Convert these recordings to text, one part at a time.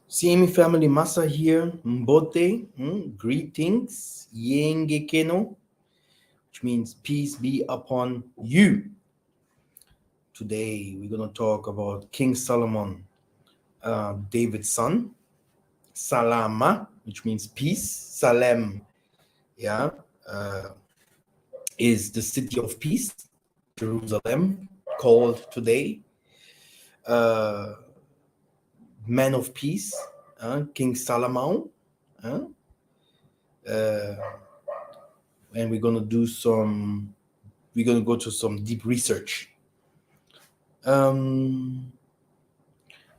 CME family Masa here. Mbote, greetings. Yenge Keno, which means peace be upon you. Today we're going to talk about King Solomon, David's son. Salama, which means peace. Salem, yeah, is the city of peace. Jerusalem, called today. Man of peace, King Solomon. And we're going to go to some deep research.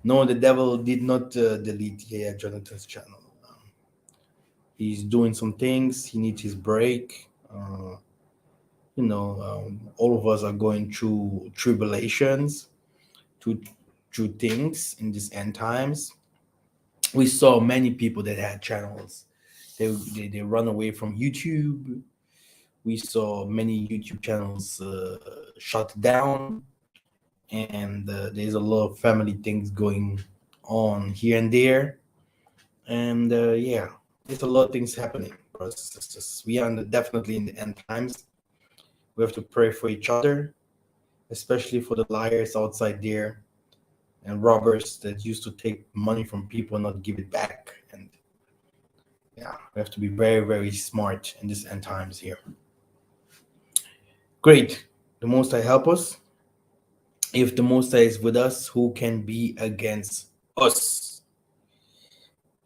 No, the devil did not delete Jonathan's channel. He's doing some things. He needs his break. All of us are going through tribulations, through things in these end times. We saw many people that had channels. They run away from YouTube. We saw many YouTube channels shut down, and there's a lot of family things going on here and there. And there's a lot of things happening, brothers and sisters. We are definitely in the end times. We have to pray for each other, especially for the liars outside there and robbers that used to take money from people and not give it back. And we have to be very, very smart in this end times here. Great. The Most High help us. If the Most High is with us, who can be against us?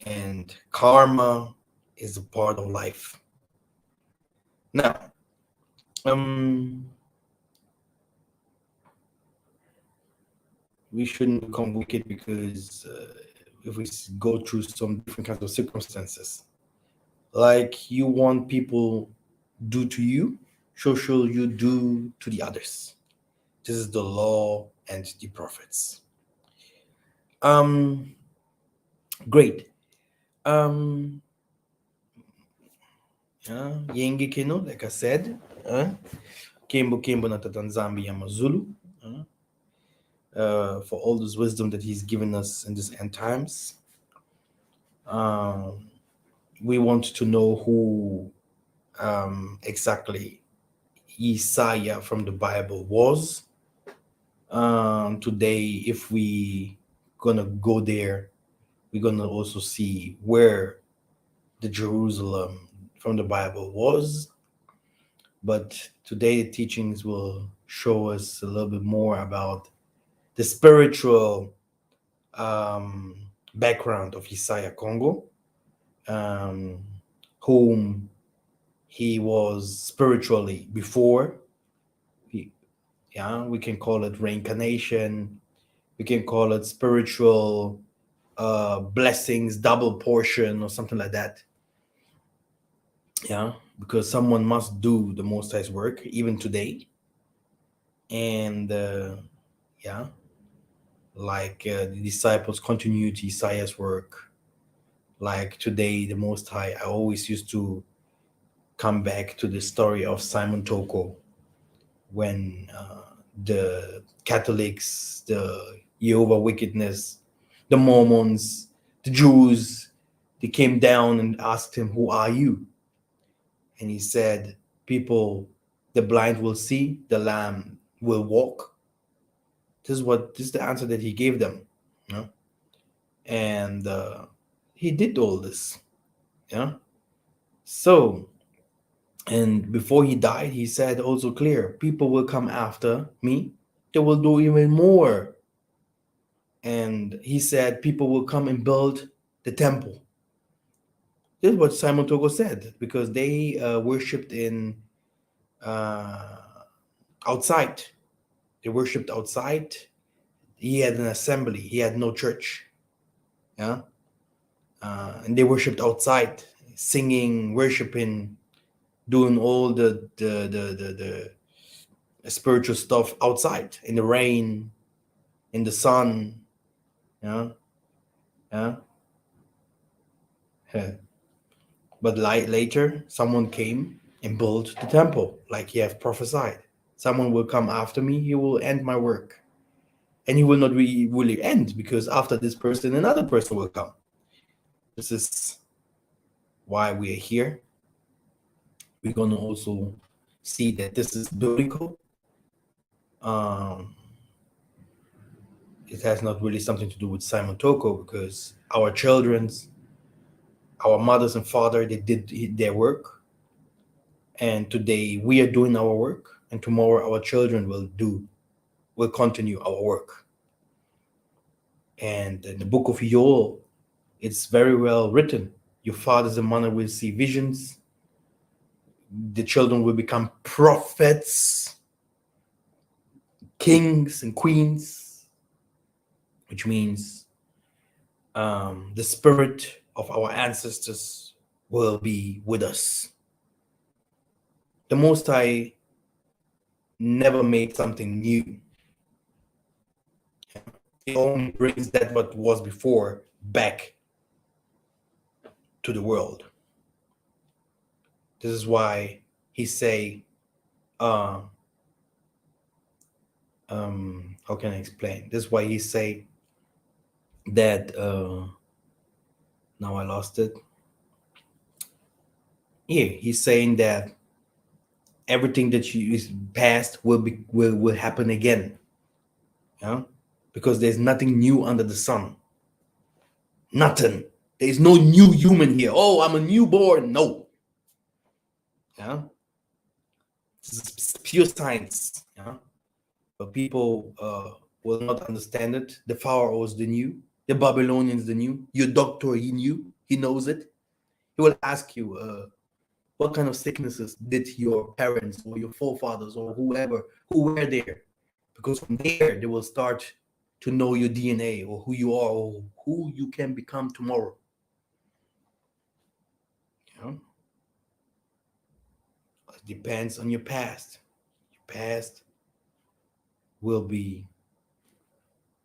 And karma is a part of life. Now, we shouldn't become wicked because if we go through some different kinds of circumstances, like you want people do to you, so shall you do to the others. This is the law and the prophets. Great. Yenge Keno, like I said, Kembo Kembo Natatanzambi Yamazulu, for all this wisdom that he's given us in these end times. We want to know who exactly YISSAYAH from the Bible was. Today, if we gonna go there, we're gonna also see where the Jerusalem from the Bible was. But today the teachings will show us a little bit more about the spiritual background of YISSAYAH Kongo, whom he was spiritually before. We can call it reincarnation. We can call it spiritual blessings, double portion, or something like that. Because someone must do the Most High's work even today. And like the disciples continue to YISSAYAH's work. Like today, the Most High, I always used to come back to the story of Simon Toko, when the Catholics, the Jehovah Wickedness, the Mormons, the Jews, they came down and asked him, "Who are you?" And he said, "People, the blind will see, the lame will walk." This is the answer that he gave them. And he did all this. So, and before he died, he said also clear, people will come after me. They will do even more. And he said, people will come and build the temple. This is what Simon Togo said, because they worshipped in outside. They worshipped outside. He had an assembly. He had no church. And they worshipped outside, singing, worshiping, doing all the spiritual stuff outside, in the rain, in the sun. But later, someone came and build the temple like he have prophesied. Someone will come after me, he will end my work. And he will not really end, because after this person, another person will come. This is why we are here. We're going to also see that this is biblical. It has not really something to do with Simon Toko, because our children's, our mothers and father, they did their work, and today we are doing our work, and tomorrow our children will continue our work. And in the book of Joel, it's very well written. Your fathers and mother will see visions. The children will become prophets, kings and queens, which means the spirit of our ancestors will be with us. The Most High never made something new. He only brings that what was before back to the world. This is why he say, how can I explain? This is why he say that, now I lost it. Yeah, he's saying that everything that you is past will happen again. Yeah, because there's nothing new under the sun. Nothing. There's no new human here. Oh, I'm a newborn. No. Yeah, this is pure science. Yeah, but people will not understand it. The pharaohs, the new. The Babylonians, the new. Your doctor, he knew. He knows it. He will ask you, what kind of sicknesses did your parents or your forefathers or whoever who were there? Because from there they will start to know your DNA or who you are or who you can become tomorrow. You know? It depends on your past. Your past will be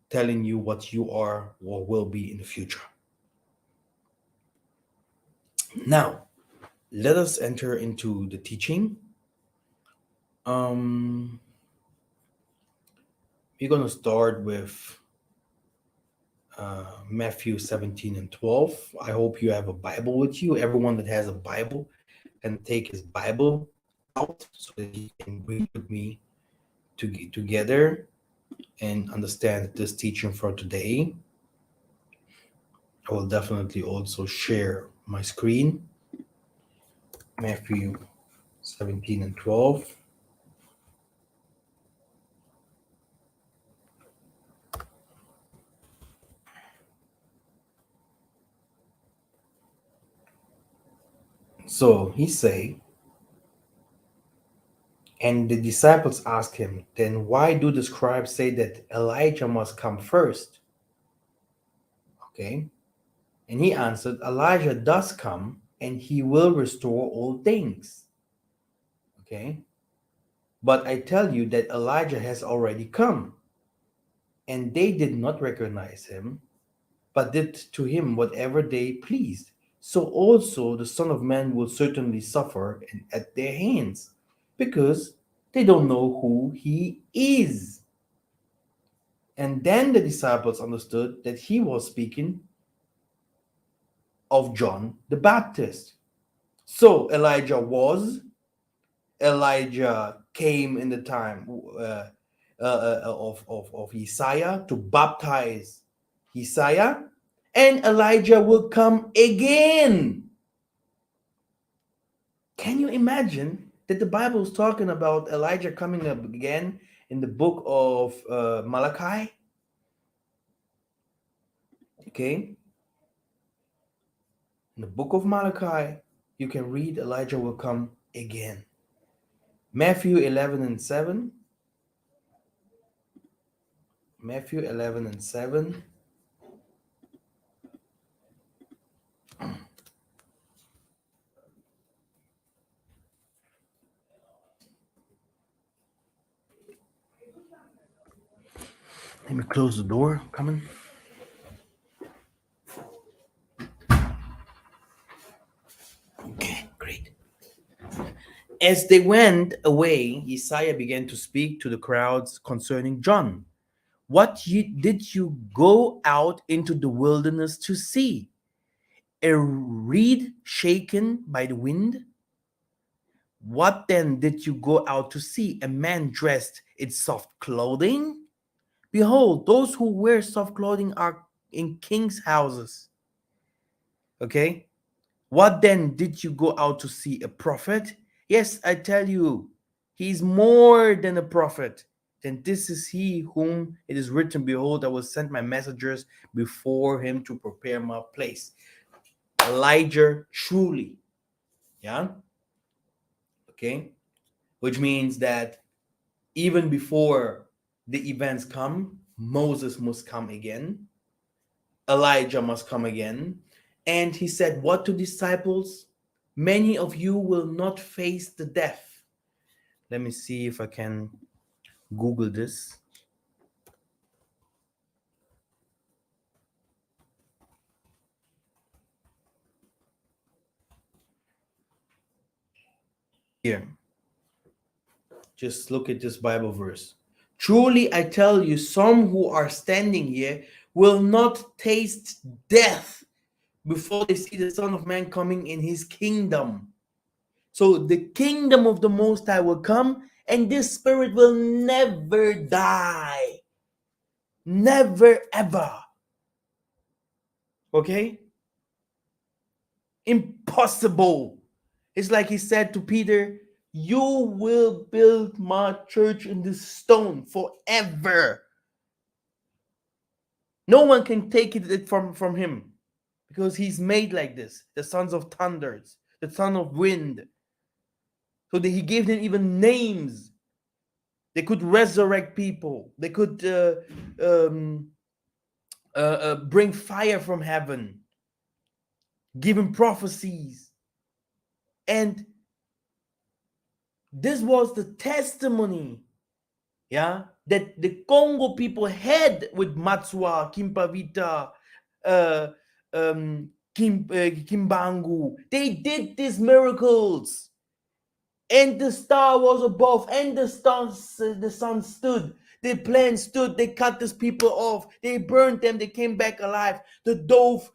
telling you what you are or will be in the future. Now, let us enter into the teaching. We're going to start with Matthew 17 and 12. I hope you have a Bible with you. Everyone that has a Bible can take his Bible out so that he can read with me together and understand this teaching for today. I will definitely also share my screen. Matthew 17 and 12. So he say, and the disciples asked him, then why do the scribes say that Elijah must come first? Okay. And he answered, Elijah does come and he will restore all things. Okay. But I tell you that Elijah has already come, and they did not recognize him, but did to him whatever they pleased. So also the Son of Man will certainly suffer at their hands, because they don't know who he is. And then the disciples understood that he was speaking of John the Baptist. So Elijah came in the time of YISSAYAH to baptize YISSAYAH, and Elijah will come again. Can you imagine that the Bible is talking about Elijah coming up again in the book of Malachi? Okay. In the book of Malachi, you can read Elijah will come again. Matthew 11 and 7. Matthew 11 and 7. Let me close the door. I'm coming. Okay, great. As they went away, Isaiah began to speak to the crowds concerning John. Did you go out into the wilderness to see? A reed shaken by the wind? What then did you go out to see? A man dressed in soft clothing? Behold, those who wear soft clothing are in kings' houses. Okay? What then did you go out to see? A prophet? Yes, I tell you, he is more than a prophet. Then this is he whom it is written, behold, I will send my messengers before him to prepare my place. Elijah truly. Yeah? Okay? Which means that even before the events come, Moses must come again. Elijah must come again. And he said, what to disciples? Many of you will not face the death. Let me see if I can Google this. Here, just look at this Bible verse. Truly, I tell you, some who are standing here will not taste death before they see the Son of Man coming in his kingdom. So the kingdom of the Most High will come, and this spirit will never die. Never ever. Okay? Impossible. It's like he said to Peter, you will build my church in this stone forever. No one can take it from him because he's made like this. The sons of thunders, the son of wind. So that he gave them even names. They could resurrect people. They could bring fire from heaven, give him prophecies. And this was the testimony, yeah, that the Congo people had with Matsua, Kimpavita, Kimbangu. They did these miracles. And the star was above, and the sun stood. The plane stood. They cut these people off. They burned them. They came back alive. The dove.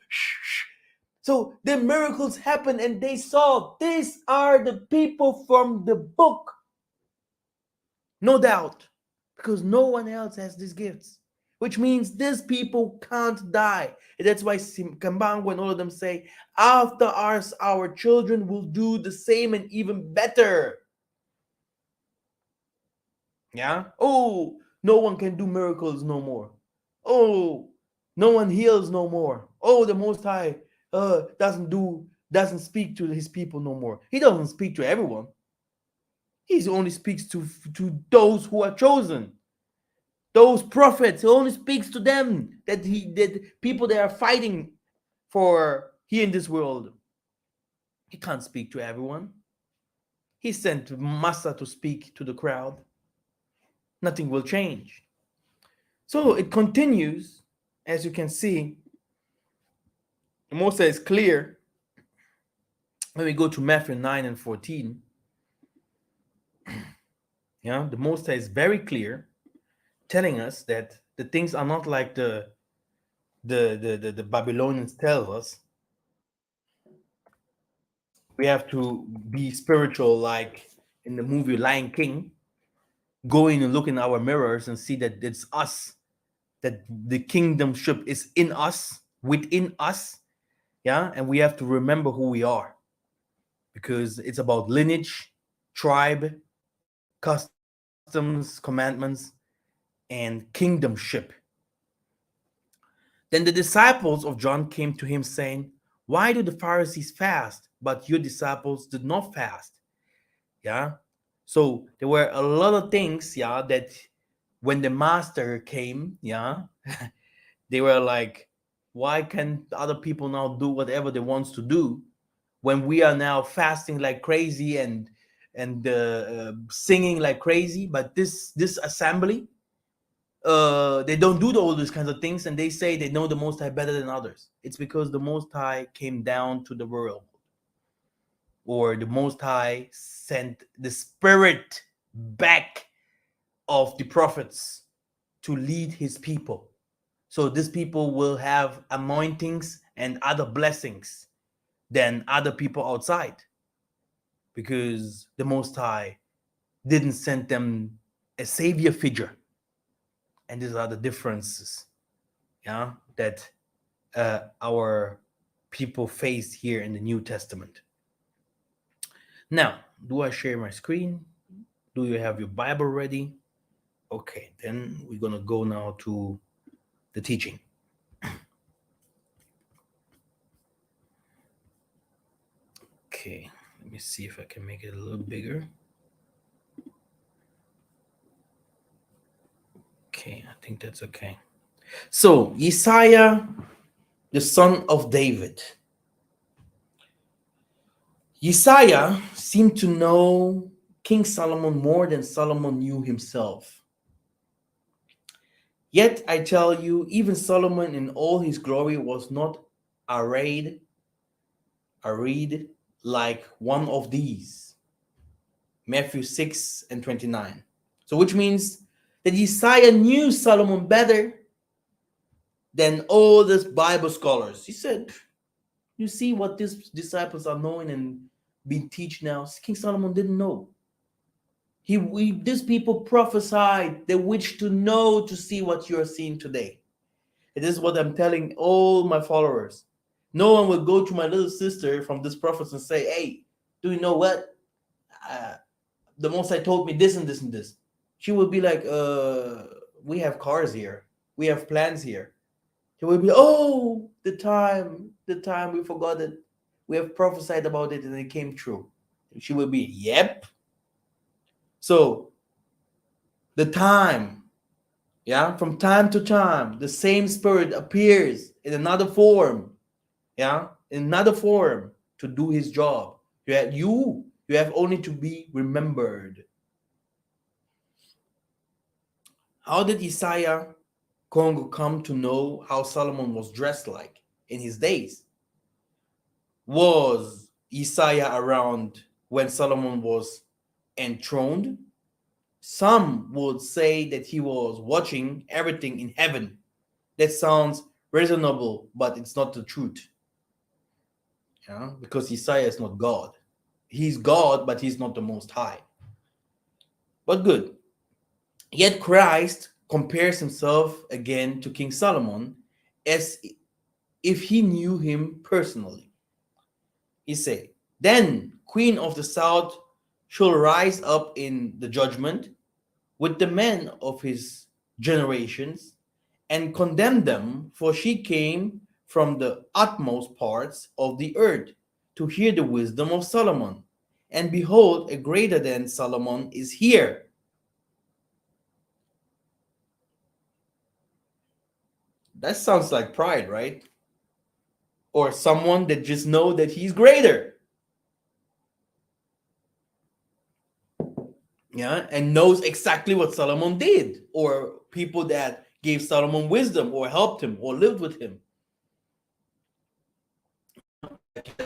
So the miracles happened, and they saw these are the people from the book. No doubt, because no one else has these gifts, which means these people can't die. And that's why Kambangu and all of them say, after us, our children will do the same and even better. Yeah. Oh, no one can do miracles no more. Oh, no one heals no more. Oh, the Most High doesn't speak to his people no more. He doesn't speak to everyone. He only speaks to those who are chosen. Those prophets, he only speaks to them, that people that are fighting for here in this world. He can't speak to everyone. He sent Massa to speak to the crowd. Nothing will change. So it continues, as you can see. The Moses is clear. When we go to Matthew 9 and 14, yeah, the Moses is very clear, telling us that the things are not like the Babylonians tell us. We have to be spiritual, like in the movie Lion King, go in and look in our mirrors and see that it's us, that the kingdomship is in us, within us. Yeah, and we have to remember who we are, because it's about lineage, tribe, customs, commandments, and kingdomship. Then the disciples of John came to him saying, why do the Pharisees fast, but your disciples did not fast? Yeah. So there were a lot of things, yeah, that when the master came, yeah, they were like, why can other people now do whatever they want to do when we are now fasting like crazy and singing like crazy? But this assembly, they don't do all these kinds of things, and they say they know the Most High better than others. It's because the Most High came down to the world or the Most High sent the spirit back of the prophets to lead his people. So these people will have anointings and other blessings than other people outside, because the Most High didn't send them a savior figure. And these are the differences, yeah, that our people face here in the New Testament. Now, do I share my screen? Do you have your Bible ready? Okay, then we're gonna go now to the teaching. Okay, let me see if I can make it a little bigger. Okay, I think that's okay. So, YISSAYAH, the son of David. YISSAYAH seemed to know King Solomon more than Solomon knew himself. Yet I tell you, even Solomon in all his glory was not arrayed like one of these. Matthew 6 and 29. So which means that YISSAYAH knew Solomon better than all these Bible scholars. He said, you see what these disciples are knowing and being teach now? King Solomon didn't know. These people prophesied, they wish to know, to see what you're seeing today. And this is what I'm telling all my followers. No one will go to my little sister from this prophets and say, hey, do you know what? The Most High told me this and this and this. She will be like, we have cars here. We have plans here. She will be, oh, the time we forgot it. We have prophesied about it and it came true. She will be, yep. So the time, yeah, from time to time, the same spirit appears in another form, yeah, in another form to do his job. You have only to be remembered. How did YISSAYAH Kongo come to know how Solomon was dressed like in his days? Was YISSAYAH around when Solomon was enthroned? Some would say that he was watching everything in heaven. That sounds reasonable, but it's not the truth. Yeah? Because YISSAYAH is not God. He's God, but he's not the Most High. But good. Yet Christ compares himself again to King Solomon as if he knew him personally. He said, then Queen of the South shall rise up in the judgment with the men of his generations and condemn them, for she came from the utmost parts of the earth to hear the wisdom of Solomon. And behold, a greater than Solomon is here. That sounds like pride, right? Or someone that just know that he's greater. Yeah, and knows exactly what Solomon did, or people that gave Solomon wisdom or helped him or lived with him.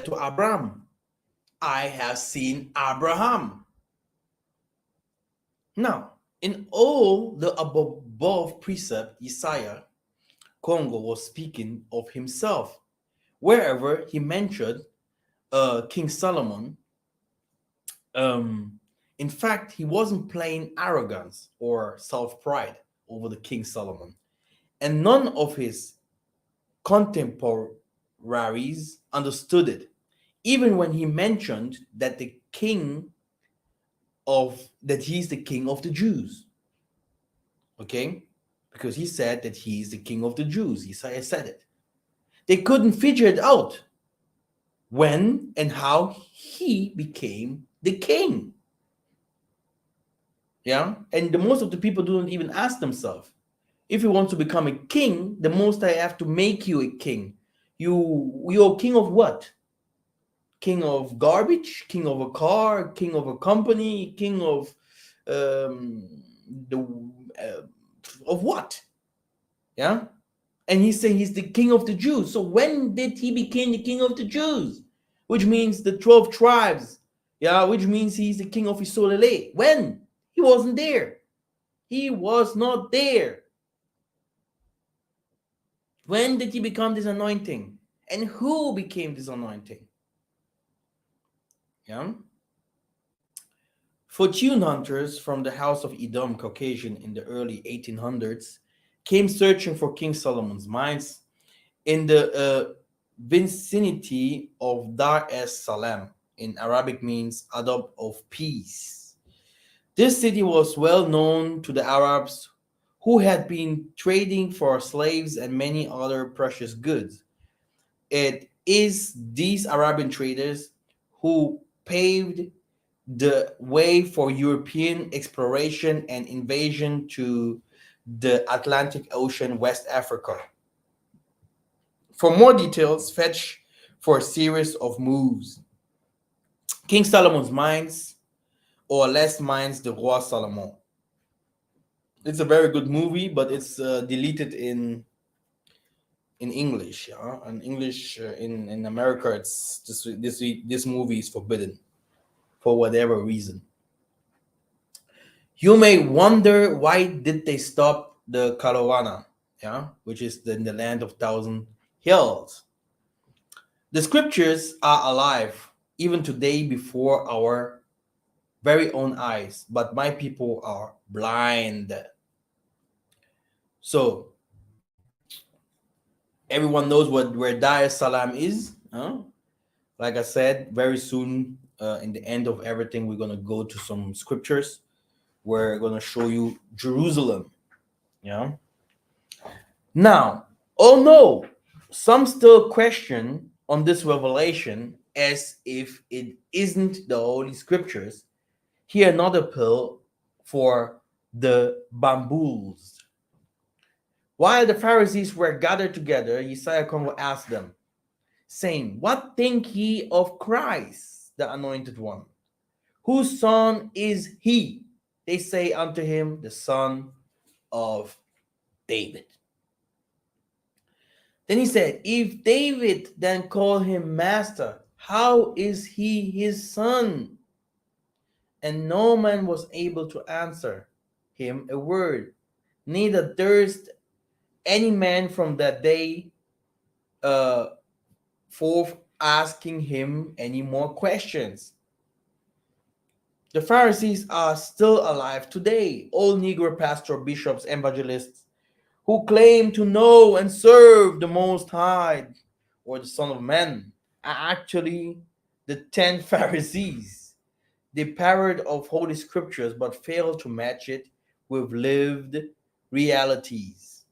To Abraham, I have seen Abraham. Now, in all the above precept, YISSAYAH Kongo was speaking of himself. Wherever he mentioned King Solomon, in fact, he wasn't playing arrogance or self-pride over the King Solomon. And none of his contemporaries understood it. Even when he mentioned that he's the king of the Jews. Okay? Because he said that he's the king of the Jews. YISSAYAH said it. They couldn't figure it out when and how he became the king. Yeah? And the most of the people don't even ask themselves, if you want to become a king, the Most High have to make you a king. You're king of what? King of garbage? King of a car? King of a company? King of of what? Yeah. And he's saying he's the king of the Jews. So when did he become the king of the Jews? which means the 12 tribes. Yeah, which means he's the king of Isolele. When? He wasn't there. He was not there. When did he become this anointing? And who became this anointing? Yeah. Fortune hunters from the House of Edom, Caucasian, in the early 1800s came searching for King Solomon's mines in the vicinity of Dar es Salaam. In Arabic means Adab of peace. This city was well known to the Arabs who had been trading for slaves and many other precious goods. It is these Arabian traders who paved the way for European exploration and invasion to the Atlantic Ocean, West Africa. For more details, fetch for a series of moves. King Solomon's Mines, or Les Mines de Roi Salomon. It's a very good movie, but it's deleted in English. Yeah? In English, in America, it's this movie is forbidden for whatever reason. You may wonder why did they stop the Kalawana, yeah, which is in the land of thousand hills. The scriptures are alive even today before our very own eyes, but my people are blind. So everyone knows where Dar es Salaam is. Huh? Like I said, very soon, in the end of everything, we're gonna go to some scriptures. We're gonna show you Jerusalem. Yeah. Now, oh no, some still question on this revelation as if it isn't the Holy Scriptures. Here, another pill for the bamboos. While the Pharisees were gathered together, YISSAYAH Kongo asked them, saying, what think ye of Christ, the anointed one? Whose son is he? They say unto him, the son of David. Then he said, if David then call him master, how is he his son? And no man was able to answer him a word, neither durst any man from that day forth asking him any more questions. The Pharisees are still alive today, all Negro pastors, bishops, evangelists, who claim to know and serve the Most High or the Son of Man, are actually the 10 Pharisees. They parrot of Holy Scriptures but fail to match it with lived realities.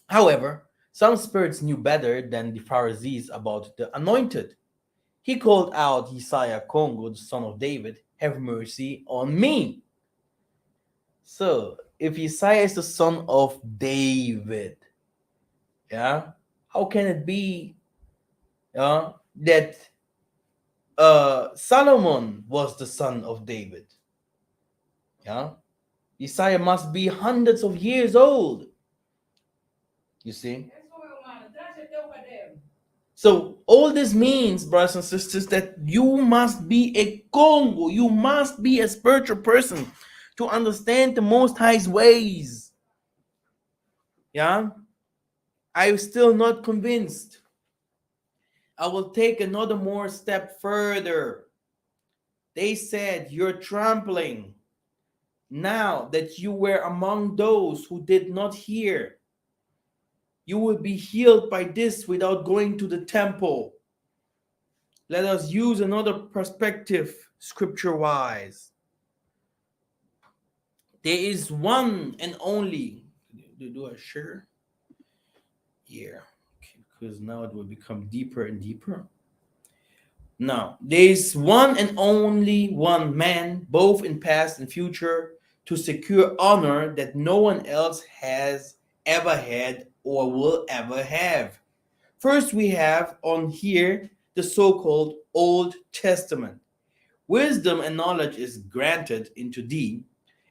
However, some spirits knew better than the Pharisees about the anointed. He called out YISSAYAH Kongo, the son of David, have mercy on me. So, if YISSAYAH is the son of David, yeah, how can it be that Solomon was the son of David? Yeah, YISSAYAH must be hundreds of years old. You see? So all this means, brothers and sisters, that you must be a Congo. You must be a spiritual person to understand the Most High's ways. Yeah? I'm still not convinced. I will take another more step further. They said, you're trampling. Now that you were among those who did not hear, you will be healed by this without going to the temple. Let us use another perspective, scripture-wise. There is one and only. Do I share? Yeah, okay, because now it will become deeper and deeper. Now, there is one and only one man, both in past and future, to secure honor that no one else has ever had or will ever have. First, we have on here the so-called Old Testament. Wisdom and knowledge is granted into thee,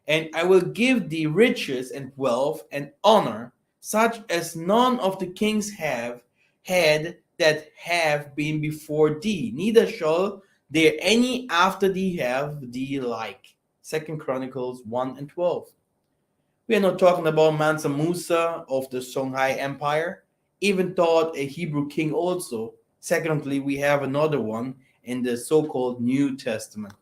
and I will give thee riches and wealth and honor, such as none of the kings have had that have been before thee, neither shall there any after thee have thee like. Second Chronicles 1 and 12. We are not talking about Mansa Musa of the Songhai Empire, even thought a Hebrew king also. Secondly, we have another one in the so-called New Testament.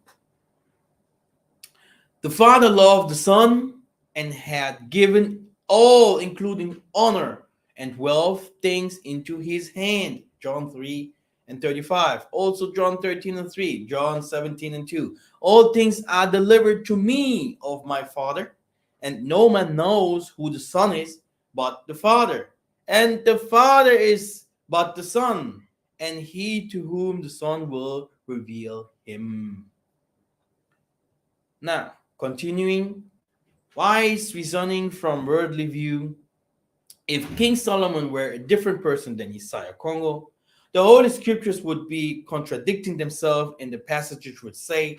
The Father loved the Son and had given all, including honor and wealth, things into his hand. John 3 and 35. Also John 13 and 3. John 17 and 2. All things are delivered to me of my Father, and no man knows who the Son is but the Father, and the Father is but the Son, and he to whom the Son will reveal him. Now, continuing, wise reasoning from worldly view. If King Solomon were a different person than YISSAYAH KONGO, the Holy Scriptures would be contradicting themselves, and the passages would say,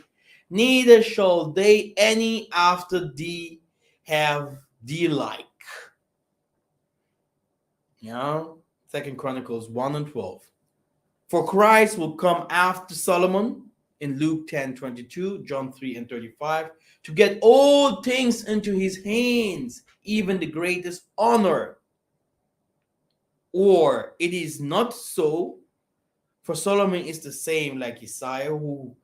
neither shall they any after thee have thee like. You know, Second Chronicles 1 and 12. For Christ will come after Solomon in Luke 10:22, John 3 and 35, to get all things into his hands, even the greatest honor. Or it is not so, for Solomon is the same like YISSAYAH, who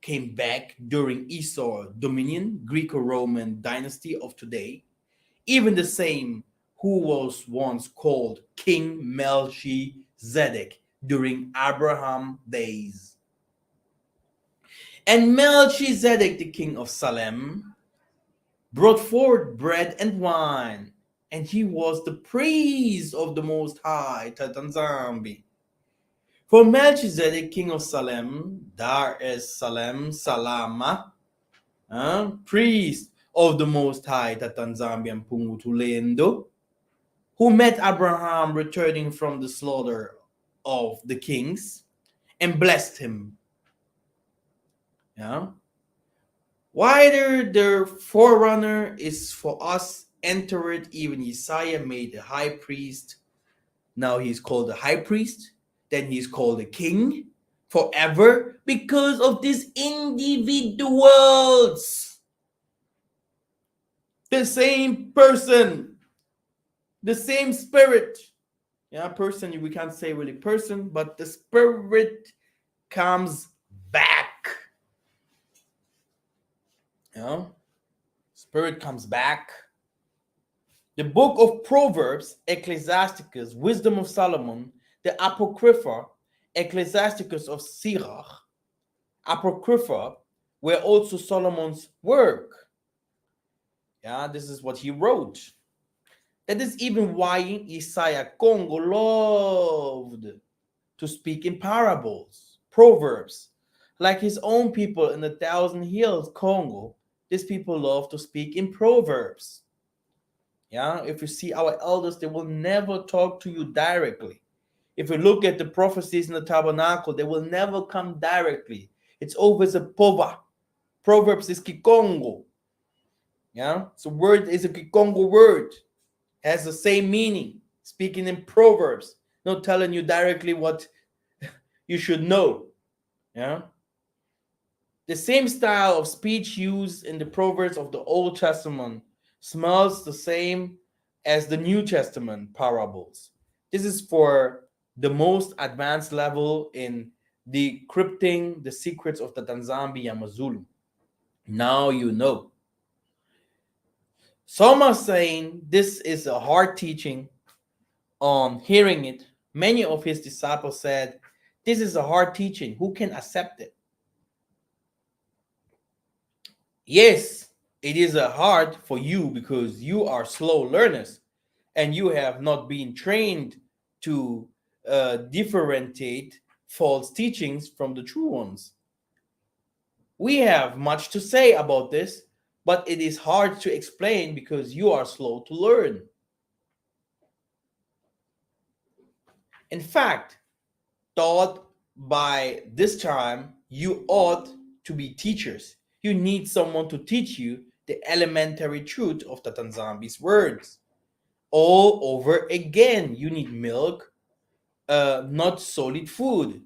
came back during Esau dominion, Greco-Roman dynasty of today, even the same who was once called King Melchizedek during Abraham days. And Melchizedek, the king of Salem, brought forth bread and wine, and he was the priest of the Most High, Tatanzambi. For Melchizedek, king of Salem, Dar es Salem, Salama, priest of the Most High, Tatanzambi and Pungutulendo, who met Abraham returning from the slaughter of the kings and blessed him. Yeah. Wider the forerunner is for us entered, even YISSAYAH made a high priest. Now he's called a high priest, then he's called a king forever because of these individuals. The same person, the same spirit. Yeah, person, we can't say really person, but the spirit comes back. You know, spirit comes back. The book of Proverbs, Ecclesiasticus, Wisdom of Solomon, the Apocrypha, Ecclesiasticus of Sirach, Apocrypha, were also Solomon's work. Yeah, this is what he wrote. That is even why YISSAYAH KONGO loved to speak in parables, proverbs. Like his own people in the Thousand Hills, Congo, these people love to speak in proverbs. Yeah, if you see our elders, they will never talk to you directly. If you look at the prophecies in the tabernacle, they will never come directly. It's always a pova. Proverbs is Kikongo. Yeah, so word is a Kikongo word. Has the same meaning. Speaking in proverbs, not telling you directly what you should know. Yeah. The same style of speech used in the proverbs of the Old Testament smells the same as the New Testament parables. This is for the most advanced level in decrypting the secrets of the Tanzambi Yamazulu. Now you know. Some are saying this is a hard teaching. On hearing it, many of his disciples said, this is a hard teaching. Who can accept it? Yes, it is hard for you because you are slow learners and you have not been trained to differentiate false teachings from the true ones. We have much to say about this, but it is hard to explain because you are slow to learn. In fact, thought by this time you ought to be teachers. You need someone to teach you the elementary truth of the Tanzambi's words all over again. You need milk not solid food.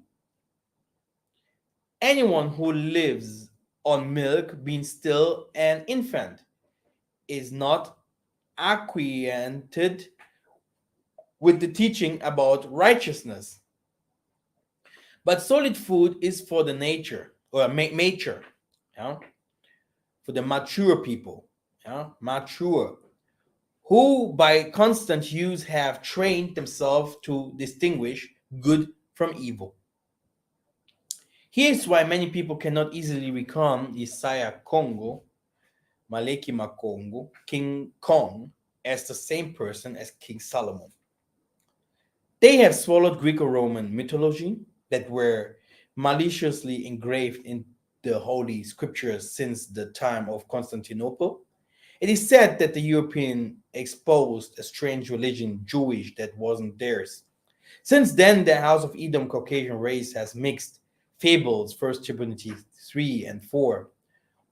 Anyone who lives on milk, being still an infant, is not acquainted with the teaching about righteousness. But solid food is for the nature or mature, yeah, for the mature people, yeah, mature, who by constant use have trained themselves to distinguish good from evil. Here's why many people cannot easily become YISSAYAH Kongo, Maleki Makongo, King Kong, as the same person as King Solomon. They have swallowed Greco-Roman mythology that were maliciously engraved in the Holy Scriptures since the time of Constantinople. It is said that the European exposed a strange religion, Jewish, that wasn't theirs. Since then, the House of Edom Caucasian race has mixed fables, First Timothy 3 and 4,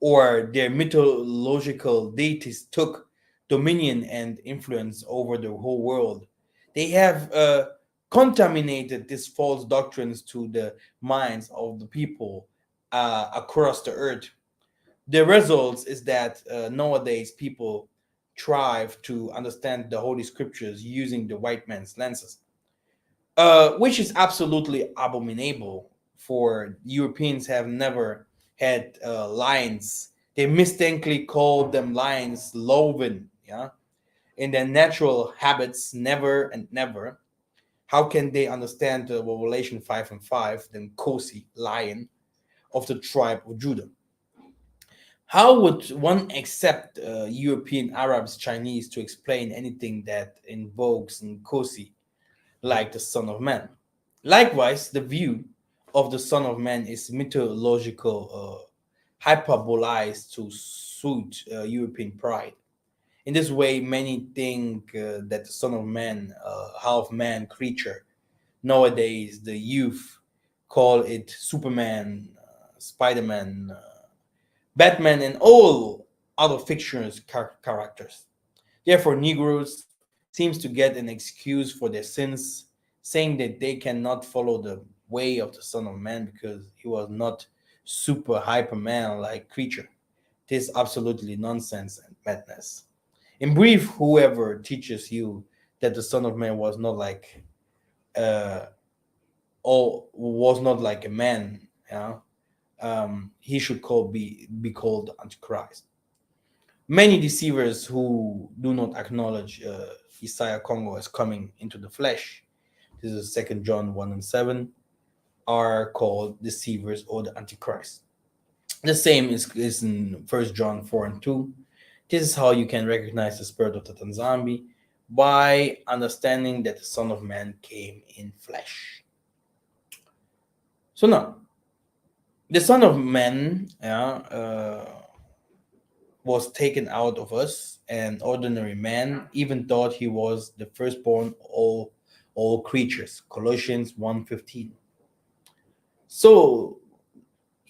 or their mythological deities took dominion and influence over the whole world. They have contaminated these false doctrines to the minds of the people across the earth. The results is that nowadays people strive to understand the Holy Scriptures using the white man's lenses, which is absolutely abominable. For Europeans have never had lions. They mistakenly called them lions, loven, yeah, in their natural habits, never and never. How can they understand the Revelation 5 and 5, then Kosi, lion of the tribe of Judah? How would one accept European Arabs, Chinese to explain anything that invokes Nkosi like the Son of Man? Likewise, the view of the Son of Man is mythological, hyperbolized to suit European pride. In this way, many think that the Son of Man, half man creature, nowadays the youth call it Superman, Spider Man, Batman, and all other fictional characters. Therefore, Negroes seems to get an excuse for their sins, saying that they cannot follow the way of the Son of Man because he was not super hyper man like creature. This is absolutely nonsense and madness. In brief, whoever teaches you that the Son of Man was not like uh or was not like a man, yeah, he should be called Antichrist. Many deceivers who do not acknowledge Isaiah Congo as coming into the flesh, this is Second John 1 and 7, are called deceivers or the Antichrist. The same is in First John 4 and 2. This is how you can recognize the spirit of the Tanzambi by understanding that the Son of Man came in flesh. So now, the Son of Man, was taken out of us, an ordinary man, even thought he was the firstborn of all creatures. Colossians 1:15. So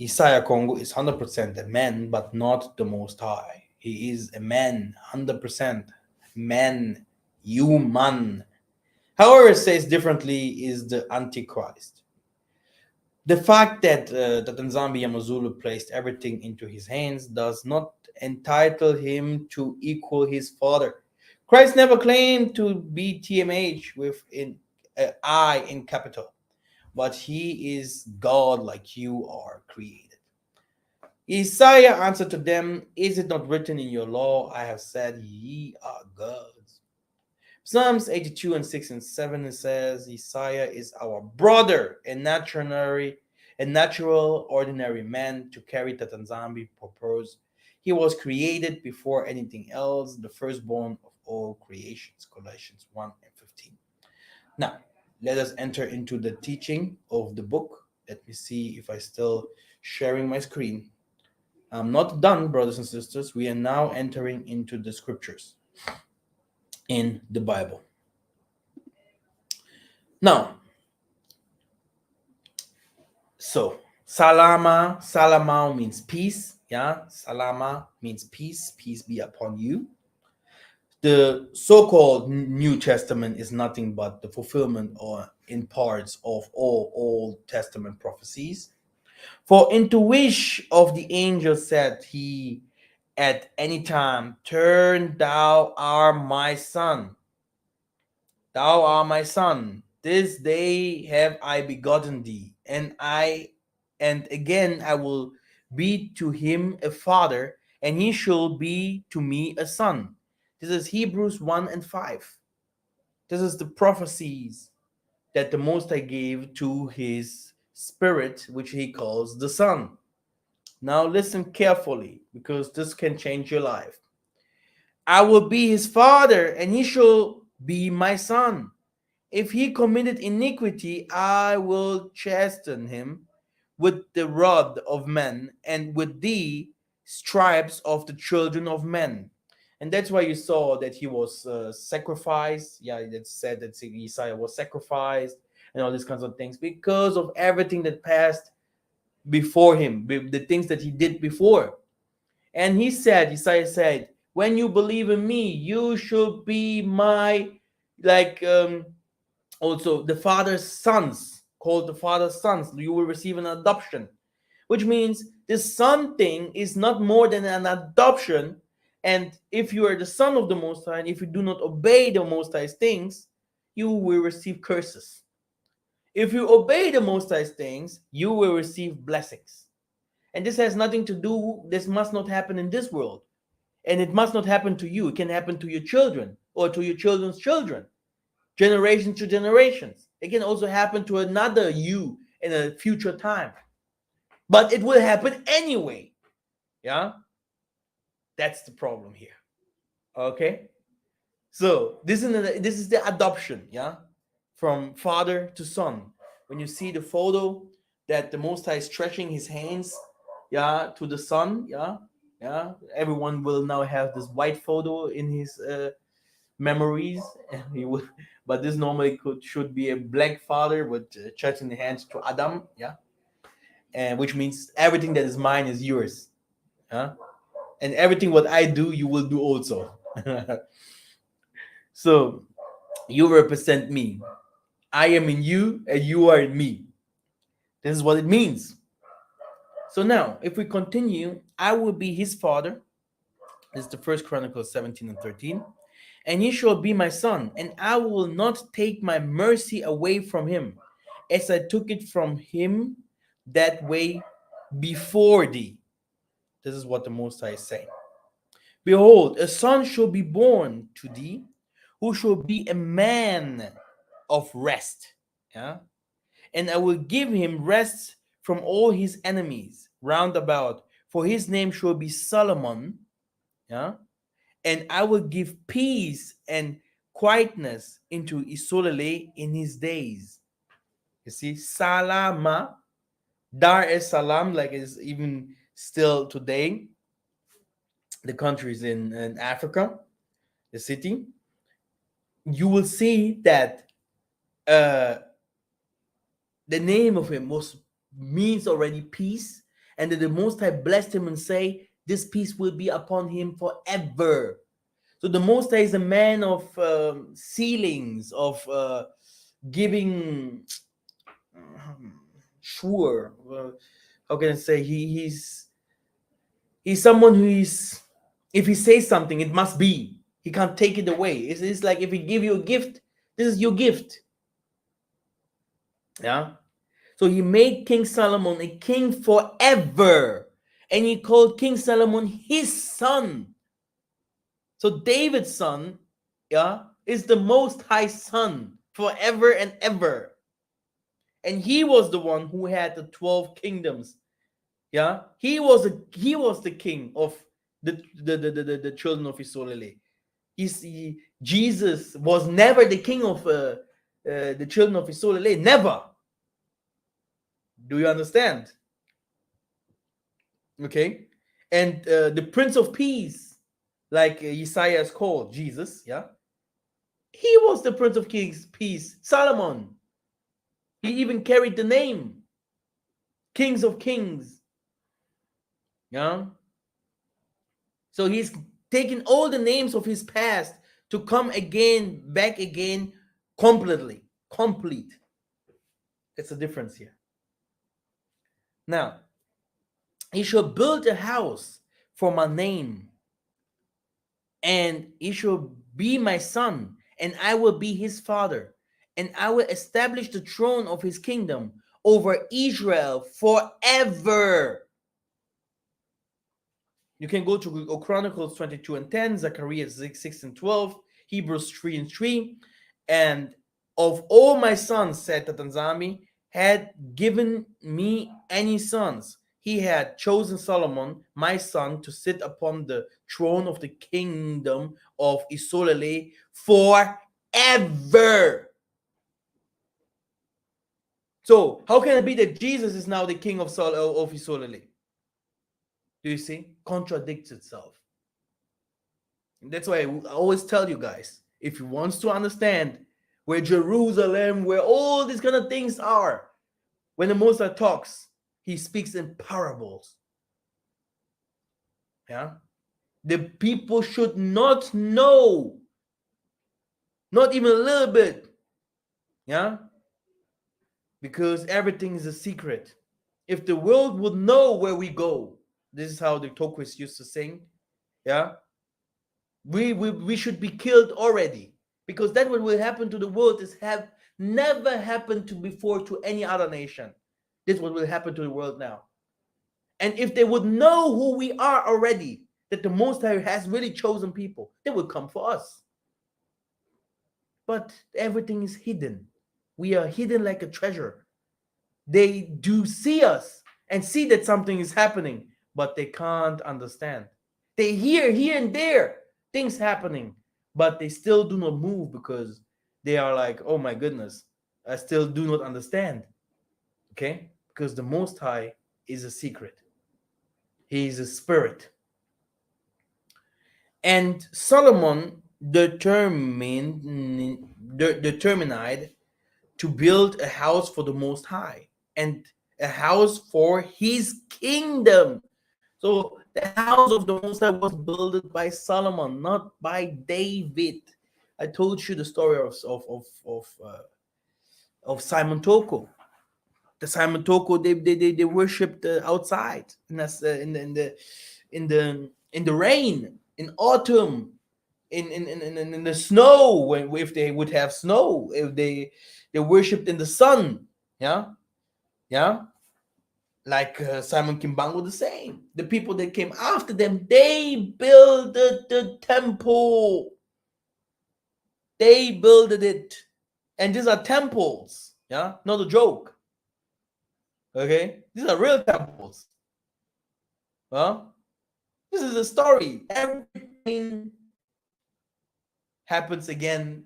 Isaiah Congo is 100% a man, but not the Most High. He is a man, 100% man, human. However, it says differently is the Antichrist. The fact that the Tanzambi Yamazulu placed everything into his hands does not entitle him to equal his father. Christ never claimed to be TMH with an I in capital, but he is God like you are created. Isaiah answered to them, is it not written in your law, I have said ye are gods? Psalms 82 and 6 and 7 it says, Isaiah is our brother, a natural, ordinary man to carry the Tanzambi purpose. He was created before anything else, the firstborn of all creations. Colossians 1 and 15. Now, let us enter into the teaching of the book. Let me see if I still sharing my screen. I'm not done, brothers and sisters. We are now entering into the scriptures in the Bible. Now, so salama means peace. Yeah, salama means peace. Peace be upon you. The so-called New Testament is nothing but the fulfillment or in parts of all Old Testament prophecies. For into which of the angels said he at any time, Turn, thou art my son, thou art my son. This day have I begotten thee, and again I will be to him a father, and he shall be to me a son. This is Hebrews 1 and 5. This is the prophecies that the Most High gave to his spirit, which he calls the Son. Now listen carefully, because this can change your life. I will be his father, and he shall be my son. If he committed iniquity, I will chasten him with the rod of men, and with the stripes of the children of men. And that's why you saw that he was sacrificed. Yeah, it said that Isaiah was sacrificed and all these kinds of things because of everything that passed before him, the things that he did before. And he said, Isaiah said, when you believe in me, you should be my, like, also the father's sons, called the father's sons. You will receive an adoption, which means the son thing is not more than an adoption. And if you are the son of the Most High, and if you do not obey the Most High's things, you will receive curses. If you obey the Most High's things, you will receive blessings. And this has nothing to do, this must not happen in this world. And it must not happen to you. It can happen to your children or to your children's children, generation to generations. It can also happen to another you in a future time. But it will happen anyway. Yeah? That's the problem here. Okay? So this is the adoption, yeah? From father to son. When you see the photo that the Most High is stretching his hands, yeah, to the son, yeah, yeah. Everyone will now have this white photo in his memories. He would, but this normally should be a black father with stretching the hands to Adam, yeah, and which means everything that is mine is yours, yeah, and everything what I do, you will do also. So you represent me. I am in you, and you are in me. This is what it means. So now, if we continue, I will be his father. This is the First Chronicles 17 and 13. And he shall be my son, and I will not take my mercy away from him, as I took it from him that way before thee. This is what the Most High is saying. Behold, a son shall be born to thee, who shall be a man of rest. Yeah. And I will give him rest from all his enemies round about, for his name shall be Solomon. Yeah. And I will give peace and quietness into Isolele in his days. You see, Salama, Dar es Salaam, like is even still today, the countries in Africa, the city. You will see that uh, the name of him was means already peace, and that the Most High blessed him and say, "This peace will be upon him forever." So the Most High is a man of sealings, of giving. Sure, how can I say? He's someone who is. If he says something, it must be. He can't take it away. It's like if he give you a gift, this is your gift. Yeah. So he made King Solomon a king forever, and he called King Solomon his son. So David's son, yeah, is the Most High Son forever and ever. And he was the one who had the 12 kingdoms. Yeah, he was the king of the children of Israel. Jesus was never the king of the children of Israel. Never. Do you understand? Okay. And the Prince of Peace, like Isaiah is called, Jesus, yeah, he was the Prince of Peace, Solomon. He even carried the name Kings of Kings. Yeah. So he's taken all the names of his past to come again, back again, complete. It's a difference here. Now, he shall build a house for my name, and he shall be my son, and I will be his father, and I will establish the throne of his kingdom over Israel forever. You can go to Chronicles 22 and 10, Zechariah 6 and 12, Hebrews 3 and 3. And of all my sons, said Tatanzami, had given me any sons, he had chosen Solomon, my son, to sit upon the throne of the kingdom of Isolele forever. So, how can it be that Jesus is now the king of Isolele? Do you see? Contradicts itself. And that's why I always tell you guys, if you want to understand where Jerusalem, where all these kind of things are, when the Moses talks, he speaks in parables. Yeah, the people should not know, not even a little bit. Yeah, because everything is a secret. If the world would know where we go, this is how the Tokwis used to sing. Yeah, we should be killed already, because that what will happen to the world is have never happened to before to any other nation. This what will happen to the world now. And if they would know who we are already, that the Most High has really chosen people, they will come for us. But everything is hidden. We are hidden like a treasure. They do see us and see that something is happening, but they can't understand. They hear here and there things happening, but they still do not move because they are like, oh my goodness, I still do not understand. Okay? Because the Most High is a secret. He is a spirit. And Solomon determined to build a house for the Most High and a house for his kingdom. So the house of the Most High was built by Solomon, not by David. I told you the story of Simon Toko. The Simon Toko, they worshipped outside in the rain, in autumn, in the snow, when if they would have snow, if they worshipped in the sun. Yeah, like Simon Kimbangu the same. The people that came after them, they built the temple. They built it, and these are temples. Yeah, not a joke. Okay, these are real temples. Well, this is a story. Everything happens again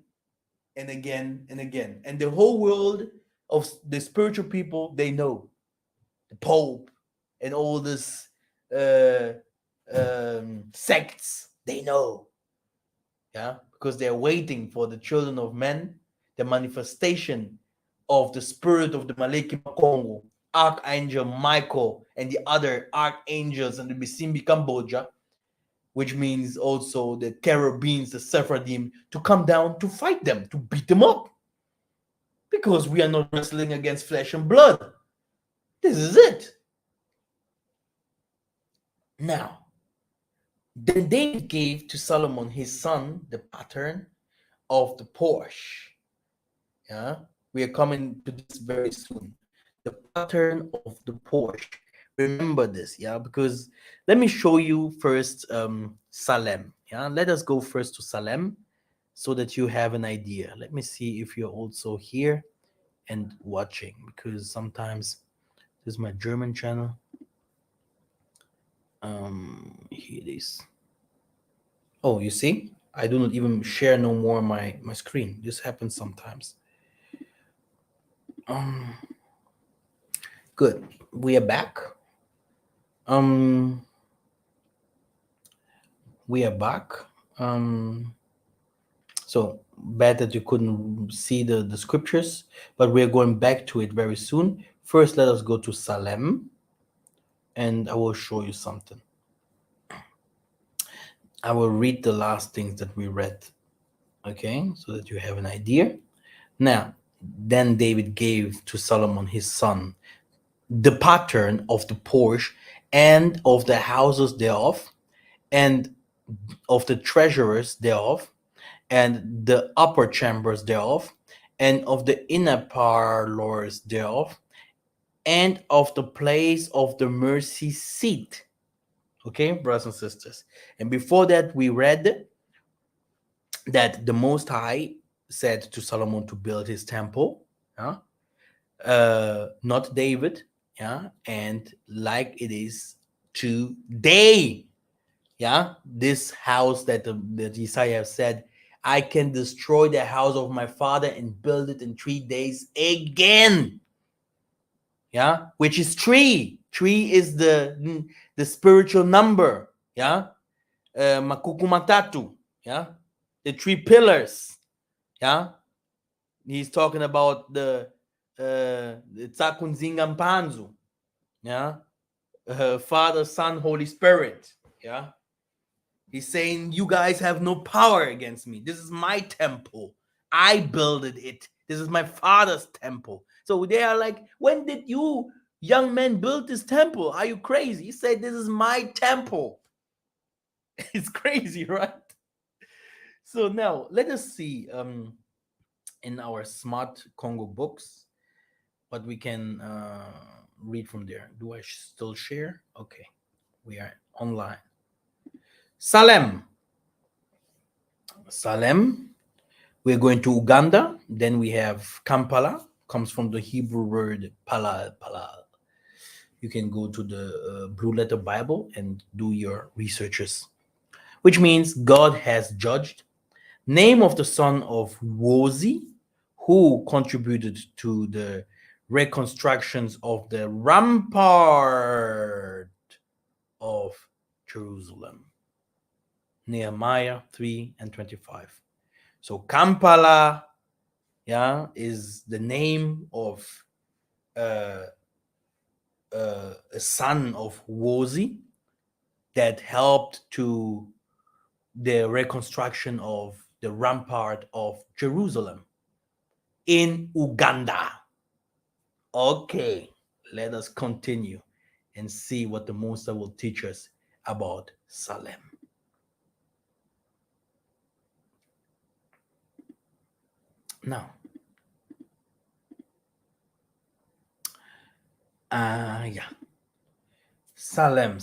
and again and again, and the whole world of the spiritual people, they know the Pope and all this sects. They know, yeah, because they're waiting for the children of men, the manifestation of the spirit of the Maleki Makongo, Archangel Michael, and the other archangels and the Bisimbi Cambodia, which means also the Caribbeans, the Sephardim, to come down to fight them, to beat them up. Because we are not wrestling against flesh and blood. This is it. Now, then David gave to Solomon his son the pattern of the Porsche. Yeah, we are coming to this very soon. The pattern of the Porsche. Remember this, yeah, because let me show you first Salem. Yeah, let us go first to Salem so that you have an idea. Let me see if you're also here and watching, because sometimes this is my German channel. Here it is. Oh, you see, I do not even share no more my screen. This happens sometimes. Good, we are back. We are back. So bad that you couldn't see the scriptures, but we're going back to it very soon. First, let us go to Salem, and I will show you something. I will read the last things that we read, okay, so that you have an idea. Now, Then David gave to Solomon his son the pattern of the porch and of the houses thereof, and of the treasurers thereof, and the upper chambers thereof, and of the inner parlors thereof, and of the place of the mercy seat. Okay, brothers and sisters. And before that, we read that the Most High said to Solomon to build his temple, yeah? Not David, yeah, and like it is today, yeah, this house that Isaiah said, I can destroy the house of my father and build it in 3 days again, yeah, which is three. Three is the spiritual number, yeah, makuku matatu, yeah, the three pillars, yeah. He's talking about the Tsakunzinga Mpanzu, yeah, Father, Son, Holy Spirit, yeah. He's saying, you guys have no power against me. This is my temple. I builded it. This is my father's temple. So they are like, when did you young men build this temple? Are you crazy? He said, this is my temple. It's crazy, right? So now let us see in our Smart Congo books, but we can read from there. Do I still share? Okay, we are online. Salem. We're going to Uganda. Then we have Kampala, comes from the Hebrew word palal. You can go to the Blue Letter Bible and do your researches, which means God has judged. Name of the son of Wozi, who contributed to the reconstructions of the rampart of Jerusalem. Nehemiah 3 and 25. So Kampala, yeah, is the name of a son of Wozi that helped to the reconstruction of the rampart of Jerusalem in Uganda. Okay, let us continue and see what the Monster will teach us about Salem. Now, yeah, Salem.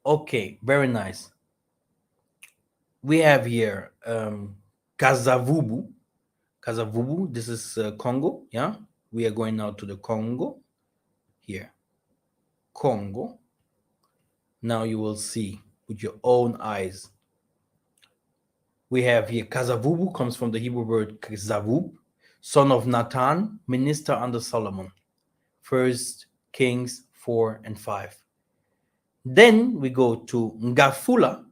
Okay, very nice. We have here Kazavubu. This is Congo, yeah. We are going now to the Congo. Here, Congo. Now you will see with your own eyes. We have here Kazavubu, comes from the Hebrew word Kazavub, son of Nathan, minister under Solomon. 1 Kings 4 and 5. Then we go to Ngafula,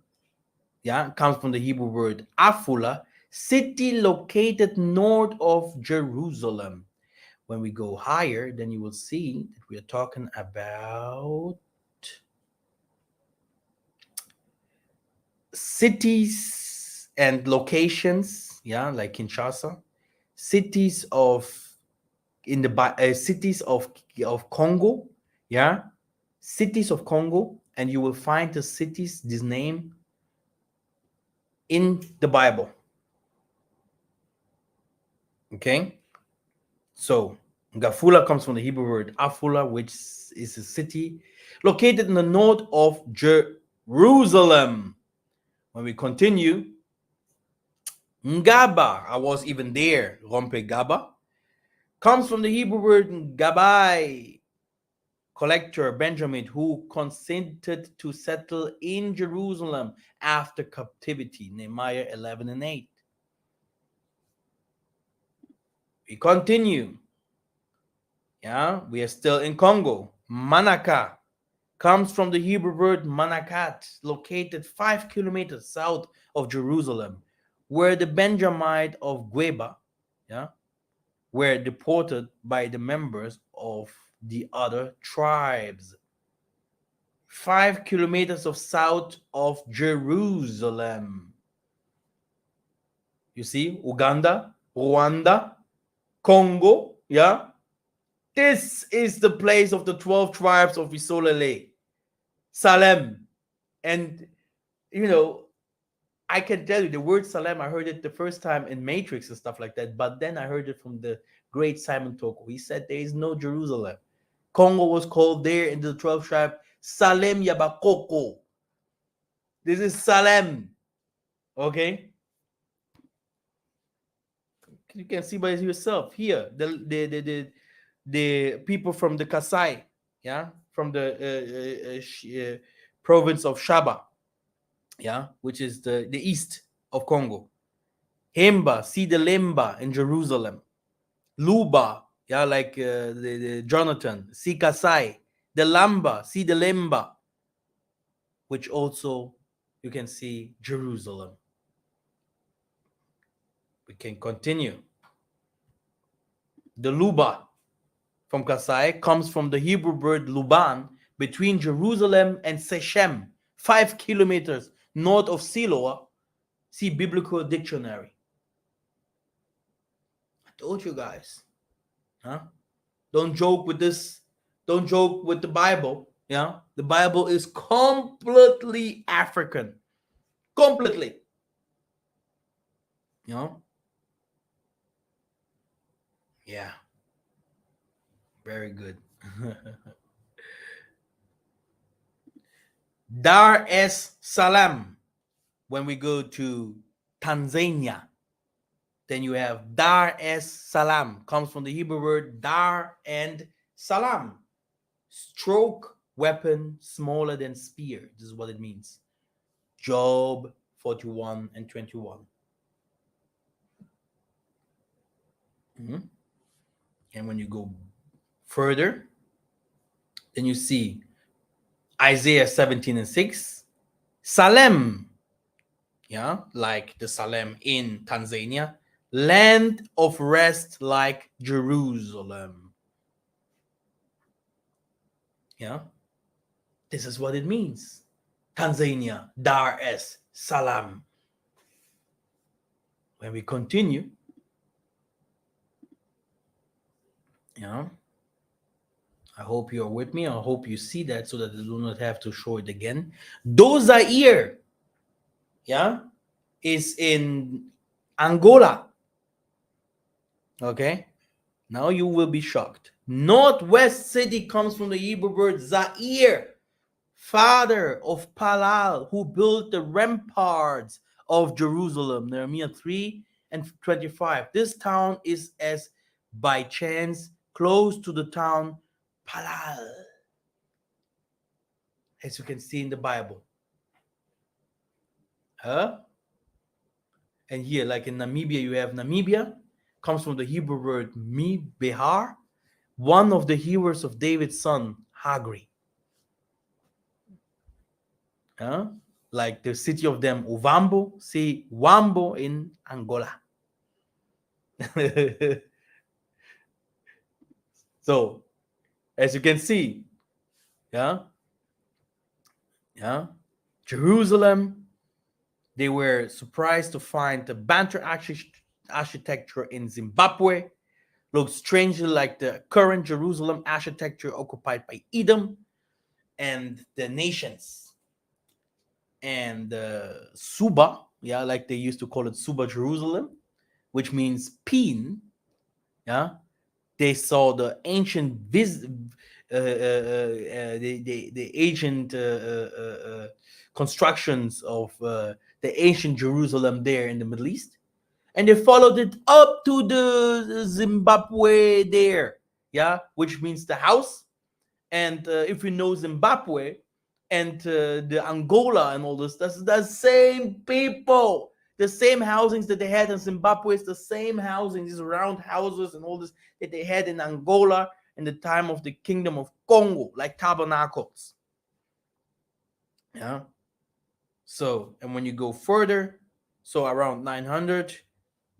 yeah, comes from the Hebrew word Afula, city located north of Jerusalem. When we go higher, then you will see that we are talking about cities and locations, yeah, like Kinshasa, cities of cities of Congo, yeah, cities of Congo, and you will find the cities, this name in the Bible. Okay, so Gafula comes from the Hebrew word Afula, which is a city located in the north of Jerusalem. When we continue, Ngaba, I was even there, Rompe Gaba, comes from the Hebrew word Gabai, collector Benjamin, who consented to settle in Jerusalem after captivity, Nehemiah 11 and 8. We continue. Yeah, we are still in Congo. Manaka comes from the Hebrew word Manakat, located 5 kilometers south of Jerusalem, where the Benjamite of Gweba, yeah, were deported by the members of the other tribes. 5 kilometers of south of Jerusalem. You see, Uganda, Rwanda, Congo, yeah. This is the place of the 12 tribes of Isolele, Salem. And, you know, I can tell you the word Salem, I heard it the first time in Matrix and stuff like that. But then I heard it from the great Simon Toko. He said there is no Jerusalem. Congo was called there in the 12th tribe Salem Yabakoko. This is Salem. Okay? You can see by yourself here. The people from the Kasai, yeah, from the province of Shaba, yeah, which is the east of Congo. Hemba, see the Lemba in Jerusalem. Luba, yeah, like the Jonathan, see Kasai. The Lamba, see the Lemba, which also you can see Jerusalem. We can continue. The Luba from Kasai comes from the Hebrew word Luban, between Jerusalem and Shechem, 5 kilometers north of Siloah. See Biblical Dictionary. I told you guys. Huh? Don't joke with this. Don't joke with the Bible. Yeah, the Bible is completely African. Completely. You know? Yeah. Very good. Dar es Salaam. When we go to Tanzania, then you have Dar es Salaam. Comes from the Hebrew word Dar and Salam. Stroke weapon smaller than spear. This is what it means. Job 41 and 21. Mm-hmm. And when you go further, then you see Isaiah 17 and 6. Salem, yeah, like the Salem in Tanzania. Land of rest like Jerusalem. Yeah, this is what it means. Tanzania, Dar es Salaam. When we continue, yeah, I hope you're with me. I hope you see that so that I do not have to show it again. Dozaire, yeah, is in Angola. Okay, now you will be shocked. Northwest City comes from the Hebrew word Zaire, father of Palal, who built the ramparts of Jerusalem. Nehemiah 3 and 25. This town is as by chance close to the town Palal, as you can see in the Bible. Huh? And here, like in Namibia, you have Namibia, comes from the Hebrew word Mi Behar, one of the heroes of David's son, Hagri. Huh? Like the city of them, Ovambo, see Wambo in Angola. So, as you can see, yeah, Jerusalem, they were surprised to find the Bantu architecture in Zimbabwe looks strangely like the current Jerusalem architecture occupied by Edom and the nations. And Suba, yeah, like they used to call it Suba Jerusalem, which means pin, yeah. They saw the ancient the ancient constructions of the ancient Jerusalem there in the Middle East, and they followed it up to the Zimbabwe there, yeah, which means the house. And if you know Zimbabwe and the Angola and all this, that's the same people. The same housings that they had in Zimbabwe is the same housing, these round houses and all this that they had in Angola in the time of the Kingdom of Congo, like tabernacles. Yeah. So, and when you go further, so around 900,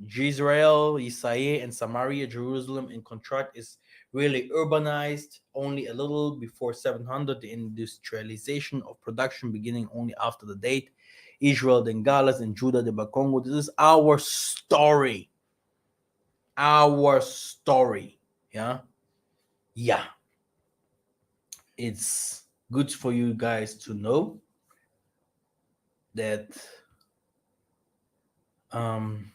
Jezreel, YISSAYAH, and Samaria, Jerusalem, in contrast, is really urbanized only a little before 700. The industrialization of production beginning only after the date. Israel, then Galas, and Judah, the Bakongo. This is our story. our story. Yeah. Yeah. It's good for you guys to know that um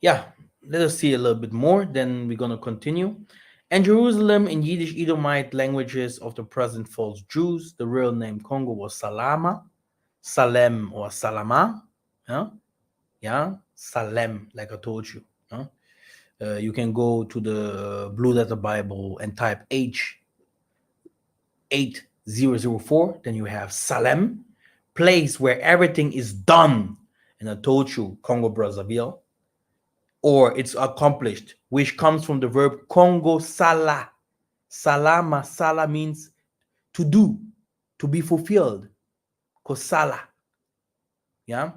yeah, let us see a little bit more, then we're gonna continue. And Jerusalem in Yiddish Edomite languages of the present false Jews, the real name Congo was Salama, Salem or Salama. Yeah, yeah, Salem, like I told you. Yeah? You can go to the Blue Letter Bible and type H8004, then you have Salem, place where everything is done. And I told you, Congo Brazzaville, or it's accomplished, which comes from the verb Congo Sala. Salama, Sala means to do, to be fulfilled. Kosala. Yeah.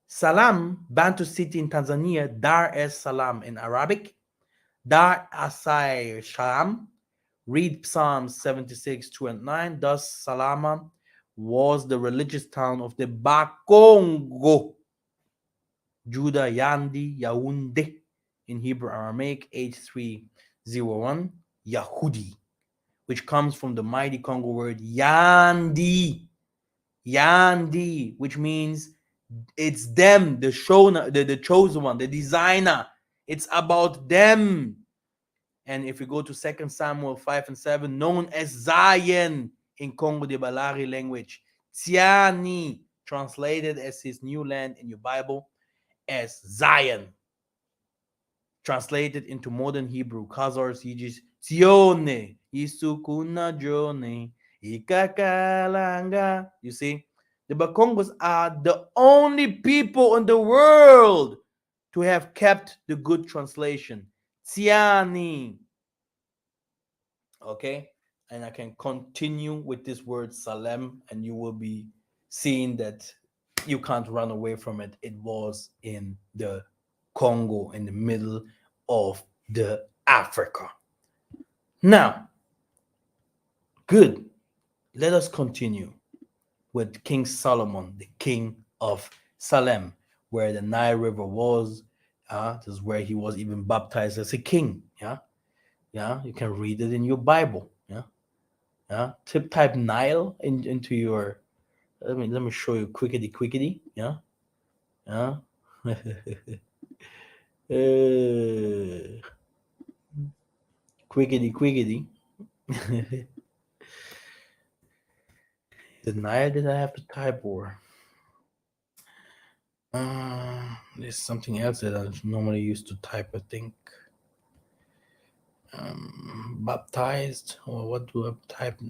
Salam, Bantu city in Tanzania, Dar es Salaam in Arabic. Dar Asai Shalam. Read Psalms 76, 2 and 9. Thus, Salama was the religious town of the Bakongo, Judah, Yandi, Yaounde, in Hebrew Aramaic, H301, Yahudi, which comes from the mighty Congo word Yandi, Yandi, which means it's them, the Shona, the chosen one, the designer. It's about them. And if we go to 2 Samuel 5 and 7, known as Zion in Congo de Balari language, Tiani, translated as his new land in your Bible as Zion, translated into modern Hebrew, Khazars, Yiddish, Tione, Isukuna Jone, Ikakalanga. You see, the Bakongos are the only people in the world to have kept the good translation. Tiani. Okay, and I can continue with this word Salem, and you will be seeing that you can't run away from it. It was in the Congo, in the middle of the Africa. Now, good. Let us continue with King Solomon, the king of Salem, where the Nile River was. This is where he was even baptized as a king. Yeah, yeah. You can read it in your Bible. Yeah. Yeah, type Nile into your. Let me show you quickity quickity. Yeah, yeah. Quickity quickity. The Nile that I have to type or there's something else that I normally used to type. I think baptized or what do I type?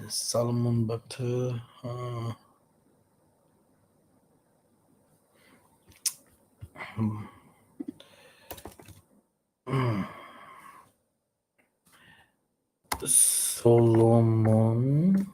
Solomon Baptist. Solomon.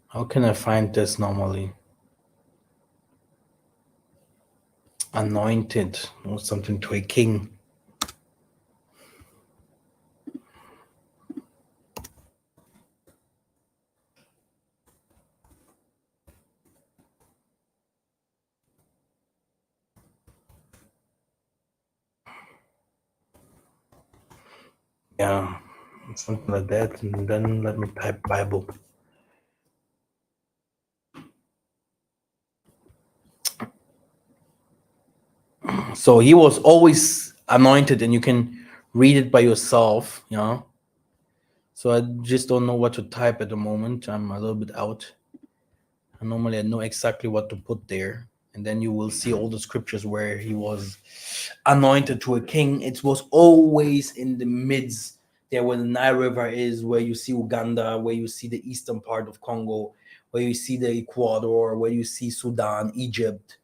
How can I find this normally? Anointed or something to a king. Yeah, something like that. And then let me type Bible. So he was always anointed, and you can read it by yourself. So I just don't know what to type at the moment. I'm a little bit out. Normally I know exactly what to put there, and then you will see all the scriptures where he was anointed to a king. It was always in the midst there where the Nile River is, where you see Uganda, where you see the eastern part of Congo, where you see the Ecuador, where you see Sudan, Egypt.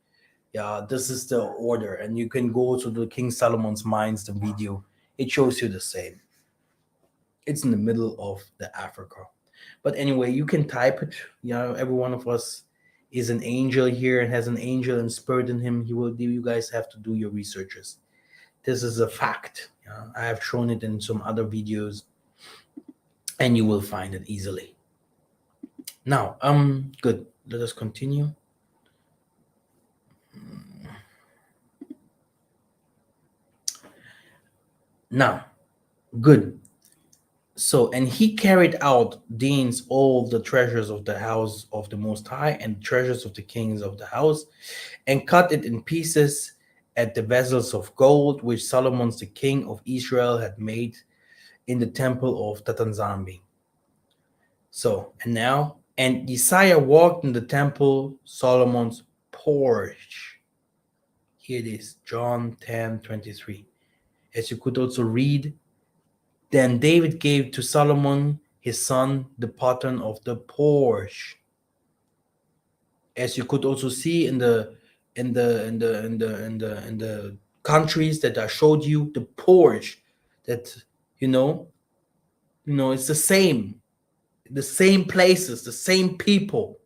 Yeah, this is the order, and you can go to the King Solomon's Mines, the video. It shows you the same. It's in the middle of the Africa. But anyway, you can type it. Every one of us is an angel here and has an angel and spirit in him, he will do. You guys have to do your researches. This is a fact. I have shown it in some other videos, and you will find it easily. Now, good. Let us continue. Now, good. So, and he carried out Dean's all the treasures of the house of the Most High and treasures of the kings of the house, and cut it in pieces at the vessels of gold which Solomon the king of Israel had made in the temple of Tatanzambi. So, and now, and YISSAYAH walked in the temple, Solomon's porch. Here it is, John 10:23. As you could also read, then David gave to Solomon his son the pattern of the porch. As you could also see in the countries that I showed you, the porch, that it's the same places, the same people,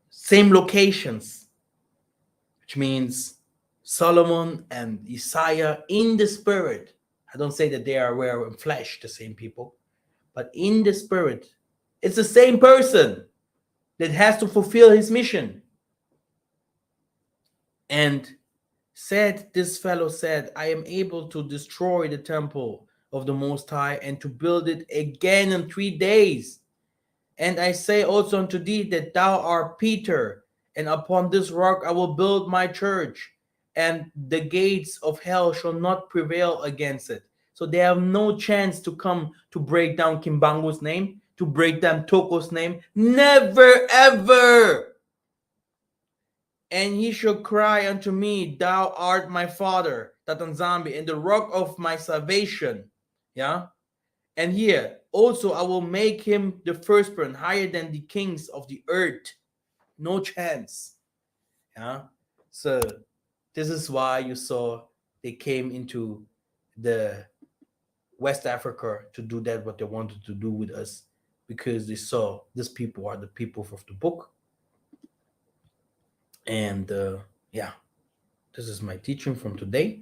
same locations, which means Solomon and YISSAYAH in the spirit. I don't say that they are aware in flesh, the same people, but in the spirit, it's the same person that has to fulfill his mission. And this fellow said, I am able to destroy the temple of the Most High and to build it again in 3 days. And I say also unto thee that thou art Peter, and upon this rock I will build my church, and the gates of hell shall not prevail against it. So they have no chance to come to break down Kimbangu's name, to break down Toko's name. Never, ever. And he shall cry unto me, thou art my father, Tatanzambi, and the rock of my salvation. Yeah. And here also I will make him the firstborn, higher than the kings of the earth. No chance. Yeah. So this is why you saw they came into the West Africa to do that what they wanted to do with us, because they saw these people are the people of the book. And yeah, this is my teaching from today.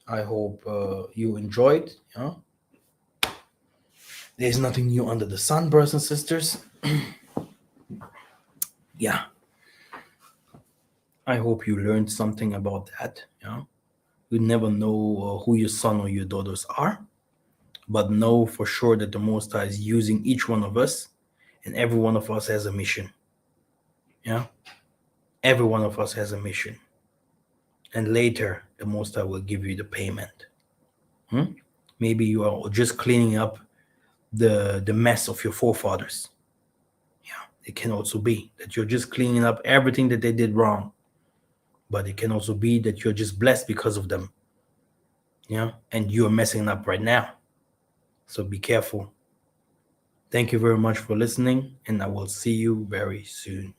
I hope you enjoyed. There's nothing new under the sun, brothers and sisters. Yeah. I hope you learned something about that. You never know who your son or your daughters are, but know for sure that the Most High is using each one of us, and every one of us has a mission. Yeah. Every one of us has a mission. And later, the Most High will give you the payment. Maybe you are just cleaning up the mess of your forefathers. Yeah, it can also be that you're just cleaning up everything that they did wrong. But it can also be that you're just blessed because of them. And you're messing up right now. So be careful. Thank you very much for listening, and I will see you very soon.